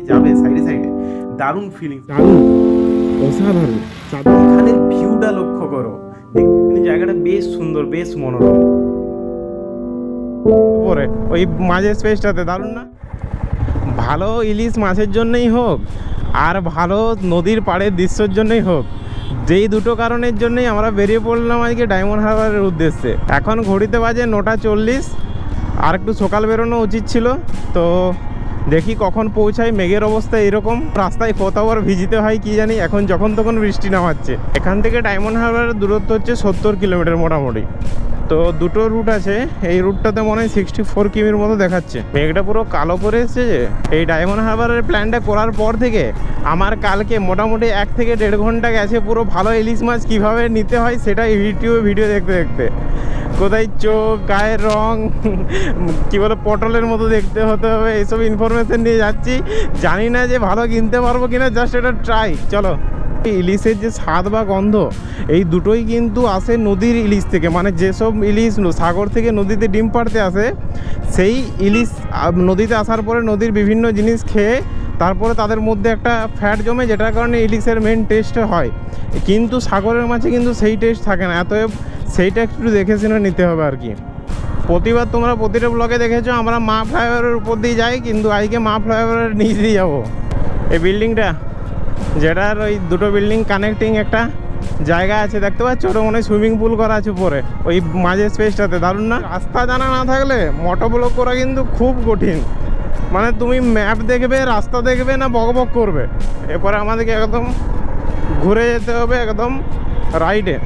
যাবে সাইডে সাইডে, দারুণ ফিলিং, দারুণ অসাধারণ। এখানের ভিউটা লক্ষ্য করো, জায়গাটা বেশ সুন্দর, বেশ মনোরম। উপরে ওই মাঝের স্পেসটাতে দারুণ না? ভালো ইলিশ মাছের জন্যই হোক আর ভালো নদীর পাড়ের দৃশ্যের জন্যই হোক, যেই দুটো কারণের জন্যই আমরা বেরিয়ে পড়লাম আজকে ডায়মন্ড হারবারের উদ্দেশ্যে। এখন ঘড়িতে বাজে 9:40, আর একটু সকাল বেরোনো উচিত ছিল। তো দেখি কখন পৌঁছাই। মেঘের অবস্থা এরকম, রাস্তায় কতবার ভিজিতে হয় কি জানি। এখন যখন তখন বৃষ্টি নামাচ্ছে। এখান থেকে ডায়মন্ড হারবারের দূরত্ব হচ্ছে 70 কিলোমিটার মোটামুটি। তো দুটো রুট আছে, এই রুটটাতে মনে হয় 64 কিমির মতো দেখাচ্ছে। মেঘটা পুরো কালো করে এসছে। যে এই ডায়মন্ড হারবারের প্ল্যানটা করার পর থেকে আমার কালকে মোটামুটি 1 থেকে 1.5 ঘন্টা গেছে পুরো ভালো ইলিশ মাছ কীভাবে নিতে হয় সেটা ইউটিউবে ভিডিও দেখতে দেখতে। কোথায় চোখ, গায়ের রং, কী বলে পটলের মতো দেখতে হতে হবে, এইসব ইনফরমেশন নিয়ে যাচ্ছি। জানি না যে ভালো কিনতে পারবো কিনা, জাস্ট এটা ট্রাই। চলো। ইলিশের যে স্বাদ বা গন্ধ, এই দুটোই কিন্তু আসে নদীর ইলিশ থেকে। মানে যেসব ইলিশ সাগর থেকে নদীতে ডিম পাড়তে আসে, সেই ইলিশ নদীতে আসার পরে নদীর বিভিন্ন জিনিস খেয়ে তারপরে তাদের মধ্যে একটা ফ্যাট জমে, যেটার কারণে ইলিশের মেন টেস্ট হয়। কিন্তু সাগরের মাছে কিন্তু সেই টেস্ট থাকে না। অতএব সেইটা একটু দেখে শুনে নিতে হবে আর কি। প্রতিবার তোমরা প্রতিটা ব্লগে দেখেছো আমরা মা ফ্লাইওভারের উপর দিয়ে যাই, কিন্তু আজকে মা ফ্লাইওভারের নিচ দিয়ে যাবো। এই বিল্ডিংটা, যেটার ওই দুটো বিল্ডিং কানেক্টিং একটা জায়গা আছে দেখতে পাচ্ছ, ওটা মনে হয় সুইমিং পুল করা আছে উপরে ওই মাঝের স্পেসটাতে। দারুণ না? রাস্তা জানা না থাকলে মোটো ব্লগ করা কিন্তু খুব কঠিন। মানে তুমি ম্যাপ দেখবে, রাস্তা দেখবে না বকবক করবে। এরপরে আমাদেরকে একদম ঘুরে যেতে হবে একদম রাইডে।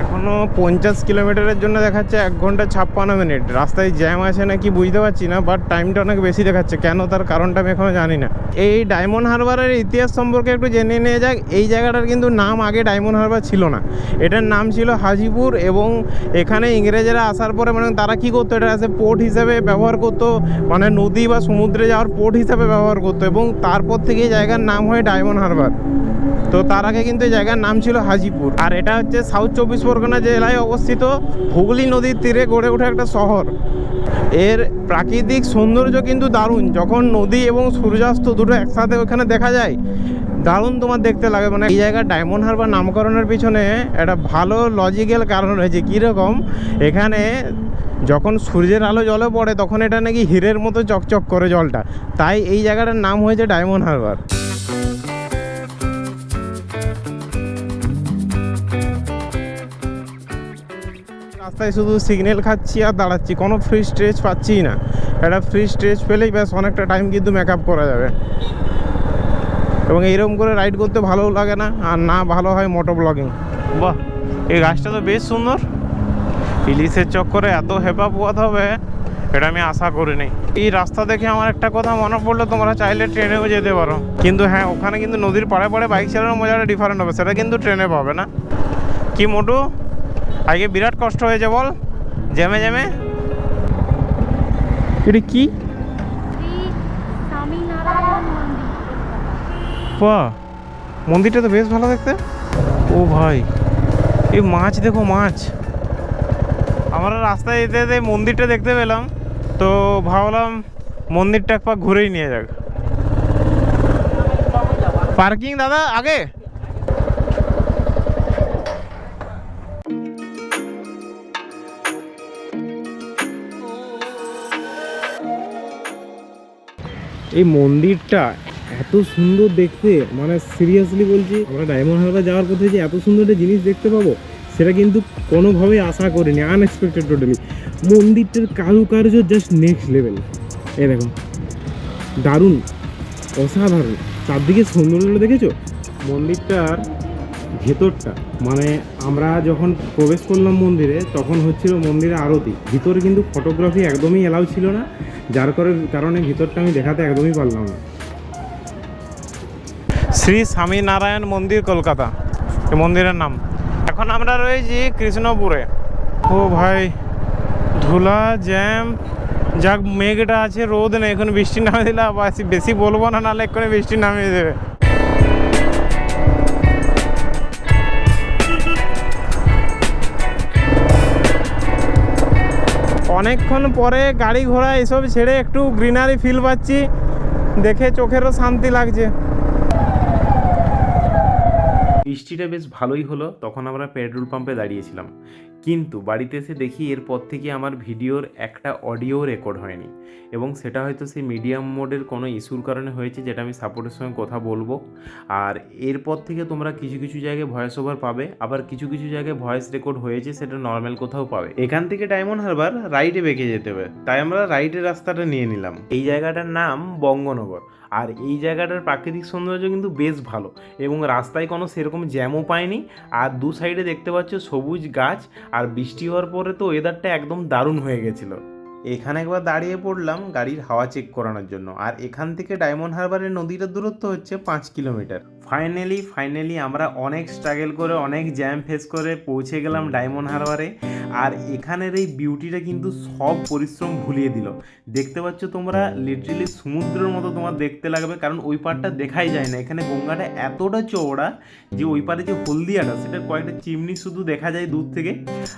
এখনও 50 কিলোমিটারের জন্য দেখাচ্ছে 1 ঘন্টা 56 মিনিট। রাস্তায় জ্যাম আছে নাকি বুঝতে পারছি না, বাট টাইমটা অনেক বেশি দেখাচ্ছে। কেন তার কারণটা আমি এখনও জানি না। এই ডায়মন্ড হারবারের ইতিহাস সম্পর্কে একটু জেনে নিয়ে যাক। এই জায়গাটার কিন্তু নাম আগে ডায়মন্ড হারবার ছিল না, এটার নাম ছিল হাজিপুর। এবং এখানে ইংরেজরা আসার পরে মানে তারা কী করতো, এটা অ্যাজ এ পোর্ট হিসাবে ব্যবহার করতো, মানে নদী বা সমুদ্রে যাওয়ার পোর্ট হিসাবে ব্যবহার করতো। এবং তারপর থেকে এই জায়গার নাম হয় ডায়মন্ড হারবার। তো তার আগে কিন্তু এই জায়গার নাম ছিল হাজিপুর। আর এটা হচ্ছে সাউথ 24 পরগনা জেলায় অবস্থিত, হুগলি নদীর তীরে গড়ে ওঠা একটা শহর। এর প্রাকৃতিক সৌন্দর্য কিন্তু দারুণ। যখন নদী এবং সূর্যাস্ত দুটো একসাথে ওখানে দেখা যায়, দারুণ তোমার দেখতে লাগে। মানে এই জায়গার ডায়মন্ড হারবার নামকরণের পিছনে একটা ভালো লজিক্যাল কারণ রয়েছে। কীরকম, এখানে যখন সূর্যের আলো জলে পড়ে তখন এটা নাকি হীরের মতো চকচক করে জলটা, তাই এই জায়গাটার নাম হয়েছে ডায়মন্ড হারবার। রাস্তায় শুধু সিগন্যাল খাচ্ছি আর দাঁড়াচ্ছি, কোনো ফ্রি স্ট্রেচ পাচ্ছি না। একটা ফ্রি স্ট্রেচ পেলেই ব্যাস অনেকটা টাইম কিন্তু মেকআপ করা যাবে। এবং এইরকম করে রাইড করতে ভালোও লাগে না, আর না ভালো হয় মোটো ব্লগিং। বাহ, এই গাছটা তো বেশ সুন্দর। ইলিশের চক্করে এত হেপা পোয়াতে হবে এটা আমি আশা করিনি। এই রাস্তা দেখে আমার একটা কথা মনে পড়লো, তোমরা চাইলে ট্রেনেও যেতে পারো। কিন্তু হ্যাঁ, ওখানে কিন্তু নদীর পাড়ে পাড়ে বাইক চালানোর মজাটা ডিফারেন্ট হবে, সেটা কিন্তু ট্রেনে পাবে না। কি মোটু, আজকে বিরাট কষ্ট হয়েছে বল, জ্যামে জ্যামে। এটা কি? বাহ, মন্দিরটা তো বেশ ভালো দেখতে। ও ভাই, এই মাছ দেখো, মাছ। আমরা রাস্তায় যেতে যেতে মন্দিরটা দেখতে পেলাম, তো ভাবলাম মন্দিরটা একবার ঘুরেই নিয়ে যাক। পার্কিং দাদা আগে। এই মন্দিরটা এত সুন্দর দেখতে, মানে সিরিয়াসলি বলছি, আমরা ডায়মন্ড হারবার যাওয়ার পথে যে এত সুন্দর একটা জিনিস দেখতে পাবো সেটা কিন্তু কোনোভাবেই আশা করিনি। Unexpected totally. মন্দিরটার কারুকার্য জাস্ট নেক্সট লেভেল। এই দেখো, দারুণ, অসাধারণ। চারদিকে সৌন্দর্য দেখেছো? মন্দিরটার ভেতরটা, মানে আমরা যখন প্রবেশ করলাম মন্দিরে তখন হচ্ছিল মন্দিরে আরতি। ভিতরে কিন্তু ফটোগ্রাফি একদমই অ্যালাউ ছিল না, যার কারণে ভিতরটা আমি দেখাতে একদমই পারলাম না। শ্রী স্বামীনারায়ণ মন্দির, কলকাতা এই মন্দিরের নাম। এখন আমরা রয়েছি কৃষ্ণপুরে। ও ভাই, ধুলা, জ্যাম। যাক মেঘটা আছে, রোদ নেই। এখন বৃষ্টি নামিয়ে দিলে বেশি বলবো না, নাহলে এক্ষুনি বৃষ্টি নামিয়ে দেবে। অনেকক্ষণ পরে গাড়ি ঘোড়া এসব ছেড়ে একটু গ্রিনারি ফিল পাচ্ছি। দেখে চোখেরও শান্তি লাগছে। বৃষ্টিটা বেশ ভালোই হলো, তখন আমরা পেট্রোল পাম্পে দাঁড়িয়েছিলাম। কিন্তু বাড়িতে এসে দেখি এরপর থেকে আমার ভিডিওর একটা অডিও রেকর্ড হয়নি, এবং সেটা হয়তো সেই মিডিয়াম মোডের কোনো ইস্যুর কারণে হয়েছে, যেটা আমি সাপোর্টের সঙ্গে কথা বলবো। আর এরপর থেকে তোমরা কিছু কিছু জায়গায় ভয়েস ওভার পাবে, আবার কিছু কিছু জায়গায় ভয়েস রেকর্ড হয়েছে সেটা নর্মাল কোথাও পাবে। এখান থেকে ডায়মন্ড হারবার রাইটে বেঁকে যেতে হবে, তাই আমরা রাইটের রাস্তাটা নিয়ে নিলাম। এই জায়গাটার নাম বঙ্গনগর। আর এই জায়গাটার প্রাকৃতিক সৌন্দর্য কিন্তু বেশ ভালো, এবং রাস্তায় কোনো সেরকম জ্যামও পায়নি। আর দু সাইডে দেখতে পাচ্ছ সবুজ গাছ, আর বৃষ্টি হওয়ার পরে তো ওয়েদারটা একদম দারুণ হয়ে গেছিলো। এখানে একবার দাঁড়িয়ে পড়লাম গাড়ির হাওয়া চেক করানোর জন্য। আর এখান থেকে ডায়মন্ড হারবারের নদীটার দূরত্ব হচ্ছে 5 কিলোমিটার। ফাইনালি আমরা অনেক স্ট্রাগল করে, অনেক জ্যাম ফেস করে পৌঁছে গেলাম ডায়মন্ড হারবারে। আর এখানের এই বিউটিটা কিন্তু সব পরিশ্রম ভুলিয়ে দিল। দেখতে পাচ্ছ তোমরা, লিটারেলি সমুদ্রের মতো তোমার দেখতে লাগবে, কারণ ওই পাড়টা দেখাই যায় না। এখানে গঙ্গাটা এতটা চওড়া যে ওই পারে যে হলদিয়াটা, সেটা কয়েকটা চিমনি শুধু দেখা যায় দূর থেকে।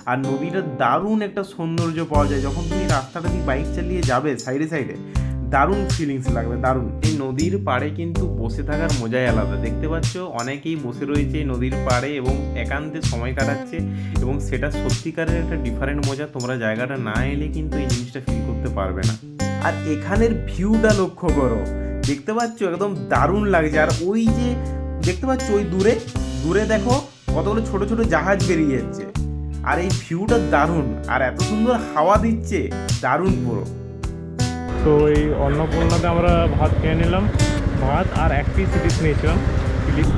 আর নদীটা দারুণ একটা সৌন্দর্য পাওয়া যায় যখন তুমি রাস্তাটা দিয়ে বাইক চালিয়ে যাবে সাইডে সাইডে, দারুণ ফিলিংস লাগবে, দারুণ। এই নদীর পাড়ে কিন্তু বসে থাকার মজাই আলাদা। দেখতে পাচ্ছ অনেকেই বসে রয়েছে এই নদীর পাড়ে এবং একান্তে সময় কাটাচ্ছে, এবং সেটা সত্যিকারের একটা ডিফারেন্ট মজা। তোমরা জায়গাটা না এলে কিন্তু এই জিনিসটা ফিল করতে পারবে না। আর এখানের ভিউটা লক্ষ্য করো, দেখতে পাচ্ছ একদম দারুণ লাগছে। আর ওই যে দেখতে পাচ্ছ ওই দূরে দূরে দেখো কতগুলো ছোট ছোট জাহাজ বেরিয়ে যাচ্ছে। আর এই ভিউটা দারুণ, আর এত সুন্দর হাওয়া দিচ্ছে, দারুণ পুরো। তো এই অন্নপূর্ণাতে আমরা ভাত খেয়ে নিলাম, ভাত আর এক পিস ইলিশ নিয়েছিলাম। ইলিশ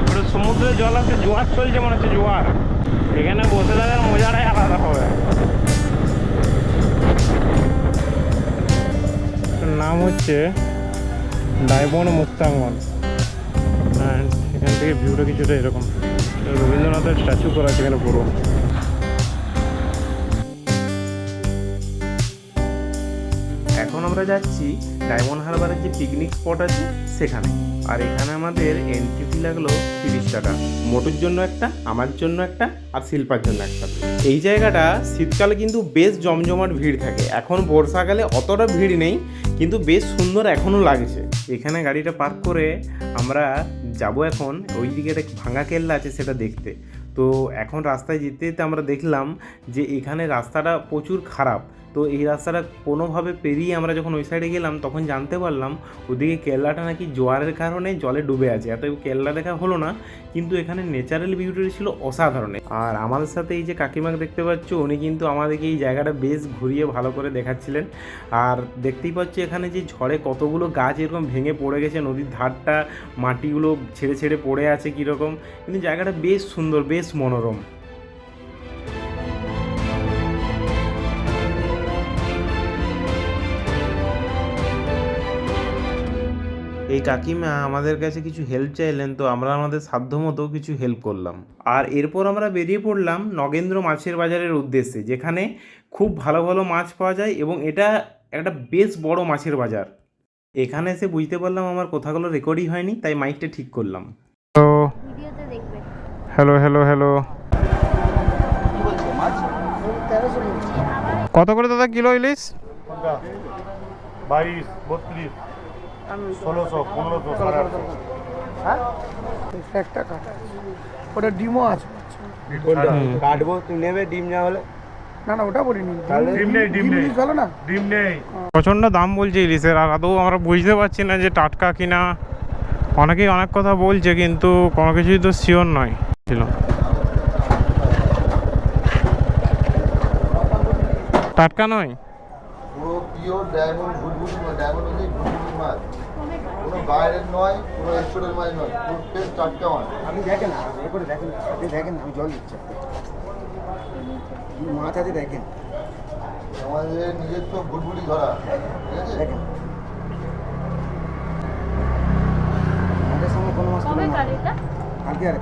ওটা সমুদ্রে জল আছে, জোয়ার চলছে মনে হচ্ছে, জোয়ার। এখানে বসে থাকার মজাটাই আলাদা হবে। নাম হচ্ছে ডায়মন্ড মুক্তাঙ্গন। অ্যান্ড এখান থেকে ভিউটা কিছুটা এরকম। রবীন্দ্রনাথের স্ট্যাচু করা আছে এখানে পুরো। এখন আমরা যাচ্ছি ডায়মন্ড হারবারের যে পিকনিক স্পট আছে সেখানে। আর এখানে আমাদের এন্ট্রি ফি লাগলো 30 টাকা। মোটুর জন্য একটা, আমার জন্য একটা, আর শিল্পার জন্য একটা। এই জায়গাটা শীতকালে কিন্তু বেশ জমজমাট ভিড় থাকে। এখন বর্ষাকালে অতটা ভিড় নেই, কিন্তু বেশ সুন্দর এখনও লাগছে। এখানে গাড়িটা পার্ক করে আমরা যাব এখন ওইদিকে একটা ভাঙা কেল্লা আছে সেটা দেখতে। তো এখন রাস্তায় যেতে যেতে আমরা দেখলাম যে এখানে রাস্তাটা প্রচুর খারাপ। তো এই রাস্তাটা কোনোভাবে পেরিয়ে আমরা যখন ওই সাইডে গেলাম তখন জানতে পারলাম ওদিকে কেল্লাটা নাকি জোয়ারের কারণে জলে ডুবে আছে। এত কেল্লা দেখা হলো না, কিন্তু এখানে ন্যাচারাল বিউটি ছিল অসাধারণ। আর আমাদের সাথে এই যে কাকিমাকে দেখতে পাচ্ছ, উনি কিন্তু আমাদেরকে এই জায়গাটা বেশ ঘুরিয়ে ভালো করে দেখাচ্ছিলেন। আর দেখতেই পাচ্ছ এখানে যে ঝড়ে কতগুলো গাছ এরকম ভেঙে পড়ে গেছে, নদীর ধারটা মাটিগুলো ছেড়ে ছেড়ে পড়ে আছে কীরকম, কিন্তু জায়গাটা বেশ সুন্দর, বেশ মনোরম। এই কাকিমা আমাদের কাছে কিছু হেল্প চাইলেন, তো আমরা আমাদের সাধ্যমতো কিছু হেল্প করলাম। আর এরপর আমরা বেরিয়ে পড়লাম নগেন্দ্র মাছের বাজারের উদ্দেশ্যে, যেখানে খুব ভালো ভালো মাছ পাওয়া যায়, এবং এটা একটা বেশ বড় মাছের বাজার। এখানে এসে বুঝতে পারলাম আমার কথাগুলো রেকর্ডই হয়নি, তাই মাইকটা ঠিক করলাম। তো হ্যালো হ্যালো হ্যালো, কত করে দাদা কিলো ইলিশ? 22, 32, 1600, 1500, 1800। হ্যাঁ একটা কাটা, ওটা ডিমও আছে। কাটবো, তুমি নেবে ডিম না হলে? না না ওটা বলিনি, ডিম নেই, ডিম নেই, ভালো না, ডিম নেই। প্রচণ্ড দাম বলছে ইলিশের, আর আদৌ আমরা বুঝতে পারছি না যে টাটকা কিনা। অনেকেই অনেক কথা বলছে, কিন্তু কোনো কিছুই তো শিওর নয় ছিল। টাটকা নয়, পুরো পিওর ডায়মন্ড ভুটভুটি মাছ, ডায়মন্ড হচ্ছে ভুটভুটি মাছ, কোনো বাইরের নয়, কোনো এক্সপোর্টের মাছ নয়, পুরো ফ্রেশ টাটকা মাছ। আপনি দেখেন, এ করে দেখেন, আপনি দেখেন, আমি জল দিচ্ছি, মাছ আছে দেখেন, আমাদের নিজস্ব ভুটভুটি ধরা, ঠিক আছে? দেখেন আমাদের সঙ্গে কোনো মাছ কবে কার এটা? কালকে আর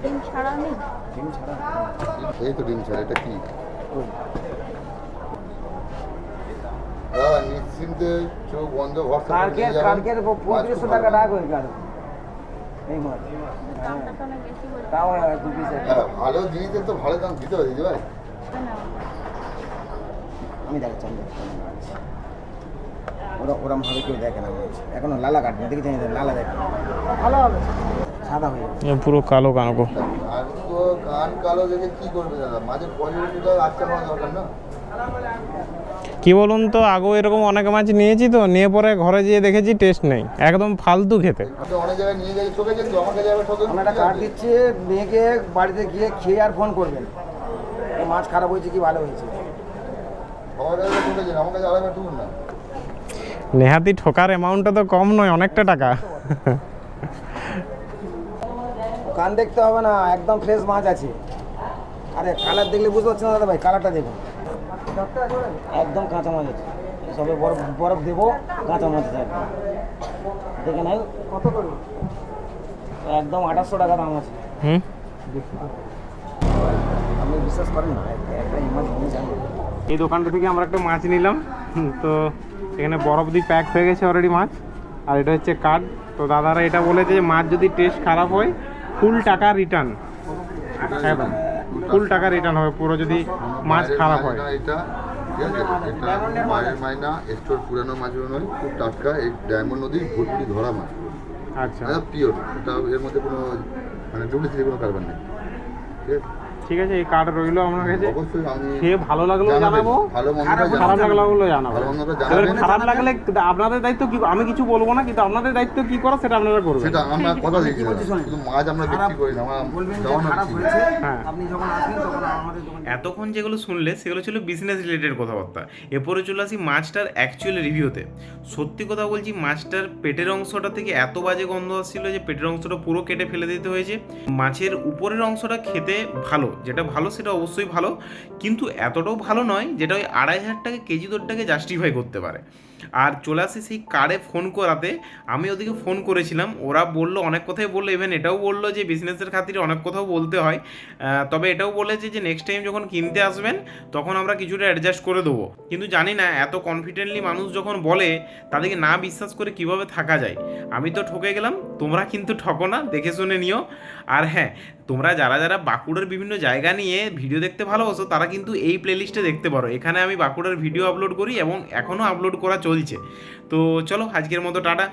ডিম ছাড়া নেই? ডিম ছাড়া এই তো ডিম ছাড়া, এটা কি? হ্যাঁ, নিশ্চিন্তে চোখ বন্ধ, ভরসা করে নিয়ে যাবেন। 3500 টাকা রাখ হয়ে গেল এই মাছ, দামটা তো অনেক বেশি বলছে। তাও 2 পিস হ্যাঁ, ভালো জিনিসের তো ভালো দাম দিতে হবে, দিদি ভাই। আমি দেখাচ্ছি, ওরম ভাবে কেউ দেখে না মাছ এখনো লালা কাটবে দেখে জানি লালা দেখে ভালো হবে সাদা হয়ে যাবে। পুরো কালো কানকো। আর তো কান কালো দেখে কি করবে দাদা, মাছের কোয়ালিটিটা আচ্ছা হওয়া দরকার না। কি বলুন তো, আগেও এরকম অনেক মাছ নিয়েছি তো, নিয়ে পরে ঘরে যেয়ে দেখেছি টেস্ট নেই, একদম ফালতু খেতে। আপনি অনেক জায়গায় নিয়ে গেছে ঠকে কিন্তু আমার কাছে যাবে ঠকে। আমরা একটা কার্ড দিচ্ছি, মেয়েকে বাড়িতে গিয়ে খেয়ে আর ফোন করবেন এই মাছ খারাপ হয়েছে কি ভালো হয়েছে। আমার কাছে ঠকেছেন, আমার কাছে আরেকবার ঠকুন না। নেহাতি ঠকার অ্যামাউন্টটা তো কম নয়, অনেকটা টাকা। কান দেখতে হবে না, একদম ফ্রেশ মাছ আছে। আরে কালার দেখলে বুঝতে পারছেন না দাদা ভাই, কালারটা দেখুন একদম কাঁচা মাছ আছে, সবে বরফ বরফ দেবো কাঁচা মাছ থাকবে দেখে নাই কত করে একদম 2800 টাকা দাম আছে। হুম, আপনি বিশ্বাস করেন না, একটা মাছ নিয়ে যান। এই দোকানটা থেকে আমরা একটা মাছ নিলাম। তো এখানে বরফ দিয়ে প্যাক হয়ে গেছে অলরেডি মাছ, আর এটা হচ্ছে কার্ড। তো দাদারা এটা বলেছে যে মাছ যদি টেস্ট খারাপ হয় ফুল টাকা রিটার্ন, একদম ফুল টাকা রিটার্ন হবে পুরো যদি মাছ খারাপ হয়। এটা ঠিক আছে, এটা বাইরের মাইনা স্টোর পুরানো মাছগুলো নয়, খুব টাটকা এই ডায়মন্ড নদীর ভুটভুটি ধরা মাছ, আচ্ছা পিওর। এটা এর মধ্যে কোনো মানে ডুপ্লিসিটি কোনো কারবার নেই, ঠিক আছে। ঠিক আছে, এই কার্ড রইলো আমার কাছে। অবশ্যই আমি খেয়ে ভালো লাগলো জানাবো, ভালো মন্দটা খারাপ লাগলো জানাবো। ভালো মন্দটা এবার জানাবেন, খারাপ লাগলে আপনাদের দায়িত্ব কি, আমি কিছু বলবো না, কিন্তু আপনাদের দায়িত্ব কি করা সেটা আপনারা করবেন। সেটা আমরা কথা দিচ্ছি না, শুধু মাছ আমরা বিক্রি করি না, আমরা বলবেন যে দেওয়ানো খারাপ কিছু না। হয়েছে, হ্যাঁ। আপনি যখন আসবেন তখন আমাদের দোকানে এতক্ষণ যেগুলো শুনলে সেগুলো ছিল বিজনেস রিলেটেড কথাবার্তা। এরপরে চলে আসি মাছটার অ্যাকচুয়াল রিভিউতে। সত্যি কথা বলছি, মাছটার পেটের অংশটা থেকে এত বাজে গন্ধ আসছিল যে পেটের অংশটা পুরো কেটে ফেলে দিতে হয়েছে। মাছের উপরের অংশটা খেতে ভালো, যেটা ভালো সেটা অবশ্যই ভালো, কিন্তু এতটাও ভালো নয় যেটা ওই 2500 টাকা কেজি দরটাকে জাস্টিফাই করতে পারে। আর চলে আসি সেই কার্ডে ফোন করাতে। আমি ওদিকে ফোন করেছিলাম, ওরা বললো অনেক কথাই বললো, ইভেন এটাও বললো যে বিজনেসের খাতিরে অনেক কথাও বলতে হয়, তবে এটাও বলেছে যে নেক্সট টাইম যখন কিনতে আসবেন তখন আমরা কিছুটা অ্যাডজাস্ট করে দেবো। কিন্তু জানি না এত কনফিডেন্টলি মানুষ যখন বলে তাদেরকে না বিশ্বাস করে কিভাবে থাকা যায়। আমি তো ঠকে গেলাম, তোমরা কিন্তু ঠকো না, দেখে শুনে নিও। আর হ্যাঁ, তোমরা যারা যারা বাঁকুড়ার বিভিন্ন জায়গা নিয়ে ভিডিও দেখতে ভালোবাসো তারা কিন্তু এই প্লেলিস্টে দেখতে পারো। এখানে আমি বাঁকুড়ার ভিডিও আপলোড করি এবং এখনও আপলোড করা চলছে। তো চলো, আজকের মতো টাটা।